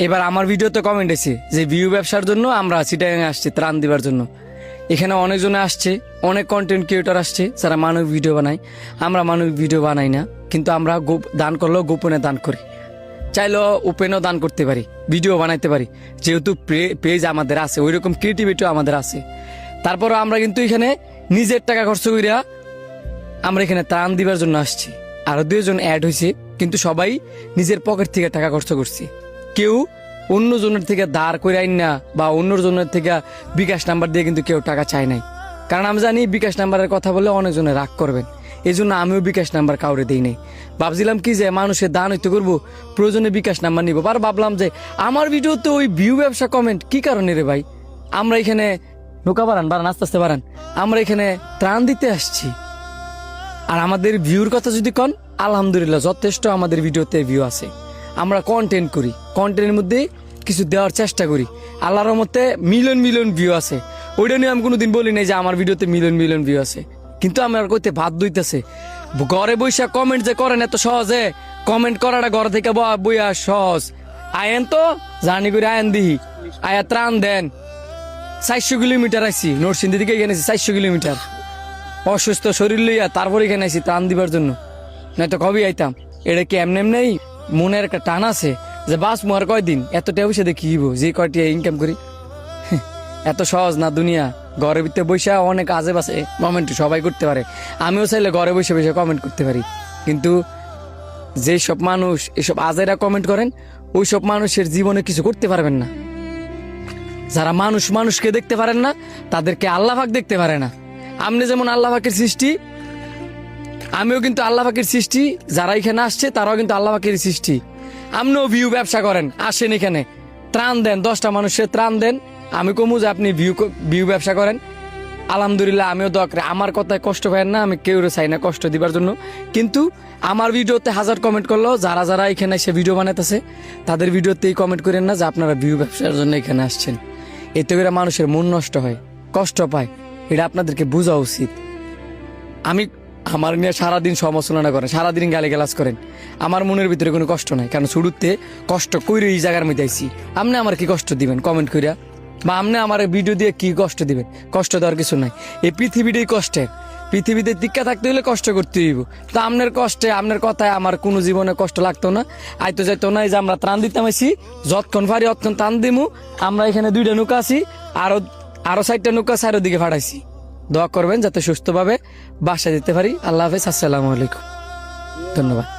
এবার আমার ভিডিওতে কমেন্ট এসে যে ভিউ ব্যবসার জন্য আমরা চিটাগাং আসছি ত্রাণ দিবার জন্য। এখানে অনেকজনে আসছে, অনেক কন্টেন্ট ক্রিয়েটর আসছে যারা মানবিক ভিডিও বানায়। আমরা মানবিক ভিডিও বানাই না, কিন্তু আমরা দান করলেও গোপনে দান করি। চাইলেও ওপেনও দান করতে পারি, ভিডিও বানাইতে পারি, যেহেতু পেজ আমাদের আছে, ওই রকম ক্রিয়েটিভিটিও আমাদের আছে। তারপরও আমরা কিন্তু এখানে নিজের টাকা খরচ করিয়া আমরা এখানে ত্রাণ দিবার জন্য আসছি। আরো 2 জন অ্যাড হয়েছে, কিন্তু সবাই নিজের পকেট থেকে টাকা খরচ করছে। কেউ অন্য জনের থেকে ধার করে আইন না বা অন্য জনের থেকে বিকাশ নাম্বার দিয়ে কিন্তু কেউ টাকা চায় নাই। কারণ আমি জানি বিকাশ নাম্বারের কথা বলে অনেকজনে রাগ করবেন, এই জন্য আমিও বিকাশ নাম্বার কাউরে দিই নাই। ভাবছিলাম কি যে মানুষের দান হইতে করবো, প্রয়োজনে বিকাশ নাম্বার নিবো। আর ভাবলাম যে আমার ভিডিওতে ওই ভিউ ব্যবসা কমেন্ট কি কারণে রে ভাই? আমরা এখানে নৌকা বাড়ান আস্তে আস্তে বাড়ান, আমরা এখানে ত্রাণ দিতে আসছি। আর আমাদের ভিউর কথা যদি কন, আলহামদুলিল্লাহ যথেষ্ট আমাদের ভিডিওতে ভিউ আছে। আমরা কন্টেন্ট করি, কন্টেন্টের মধ্যে কিছু দেওয়ার চেষ্টা করি। আল্লাহর রহমতে মিলিয়ন মিলিয়ন ভিউ আছে। ওইটা নিয়ে আমি কোনোদিন বলি নাই যে আমার ভিডিওতে মিলিয়ন মিলিয়ন ভিউ আছে, কিন্তু আমার কইতে বাধ্য হইতেছে। ঘরে বইসা কমেন্ট যে করেন এত সহজে, কমেন্ট করাটা ঘর থেকে বইয়া সহজ। আয়েন তো জানি করে আয়েন দিহি, আয়া ত্রাণ দেন। 400 কিলোমিটার আইছি নরসিংদী থেকে, এখানে 400 কিলোমিটার অসুস্থ শরীর লইয়া, তারপর এখানে আইছি ত্রাণ দিবার জন্য, নয়তো কবি আইতাম। এটা কি এমনি এমনি মনের একটা টান আছে যে বাস মুয়ার কয়দিন, এত টেবসে দেখি যে কয়টি ইনকাম করি। এত সহজ না দুনিয়া। ঘরের ভিতরে বসে অনেক আজে বাজে কমেন্ট সবাই করতে পারে, আমিও চাইলে ঘরে বসে বসে কমেন্ট করতে পারি। কিন্তু যেসব মানুষ এসব আজেরা কমেন্ট করেন, ওই সব মানুষের জীবনে কিছু করতে পারবেন না। যারা মানুষকে দেখতে পারেন না, তাদেরকে আল্লাহ পাক দেখতে পারে না। আপনি যেমন আল্লাহ পাকের সৃষ্টি, আমিও কিন্তু আল্লাহ পাকের সৃষ্টি। যারা এখানে আসছে তারাও কিন্তু আল্লাহ পাকের সৃষ্টি। আপনিও ভিউ ব্যবসা করেন, আসেন এখানে ত্রাণ দেন, 10টা মানুষের ত্রাণ দেন। আমি কমু যে আপনি ভিউ ব্যবসা করেন, আলহামদুলিল্লাহ আমিও দোয়া করি। আমার কথায় কষ্ট পায় না, আমি কেউ চাই না কষ্ট দিবার জন্য। কিন্তু আমার ভিডিওতে 1000 কমেন্ট করলো, যারা যারা এখানে এসে ভিডিও বানাইতেছে তাদের ভিডিওতেই কমেন্ট করেন না যে আপনারা ভিউ ব্যবসার জন্য এখানে আসছেন। এতে করে মানুষের মন নষ্ট হয়, কষ্ট পায়, এটা আপনাদেরকে বোঝা উচিত। আমি আমার নিয়ে সারাদিন সমালোচনা করেন, সারাদিন গালিগালাজ করেন, আমার মনের ভিতরে কোনো কষ্ট নাই। কারণ শুরুতে কষ্ট করে এই জায়গার মধ্যে আইছি। আপনি আমার কি কষ্ট দিবেন কমেন্ট করিয়া? বা আপনি আমার ভিডিও দিয়ে কি কষ্ট দিবেন? কষ্ট দেওয়ার কিছু নাই। এই পৃথিবীটাই কষ্টের, পৃথিবীতে টিক্কা থাকতে হলে কষ্ট করতে হইব। তো আপনার কষ্টে, আপনার কথায় আমার কোনো জীবনে কষ্ট লাগতো না, আইতো যাইতো না। এই যে আমরা ত্রাণ দিতাম আইছি, যতক্ষণ পারি অতক্ষণ ত্রাণ দিমু। আমরা এখানে 2টা নৌকা আছি, আরো 4টা নৌকা চারিদিকে ফাটাইছি। দোয়া করবেন যাতে সুস্থভাবে বাসা যেতে পারি। আল্লাহ হাফেজ, আসসালামু আলাইকুম, ধন্যবাদ।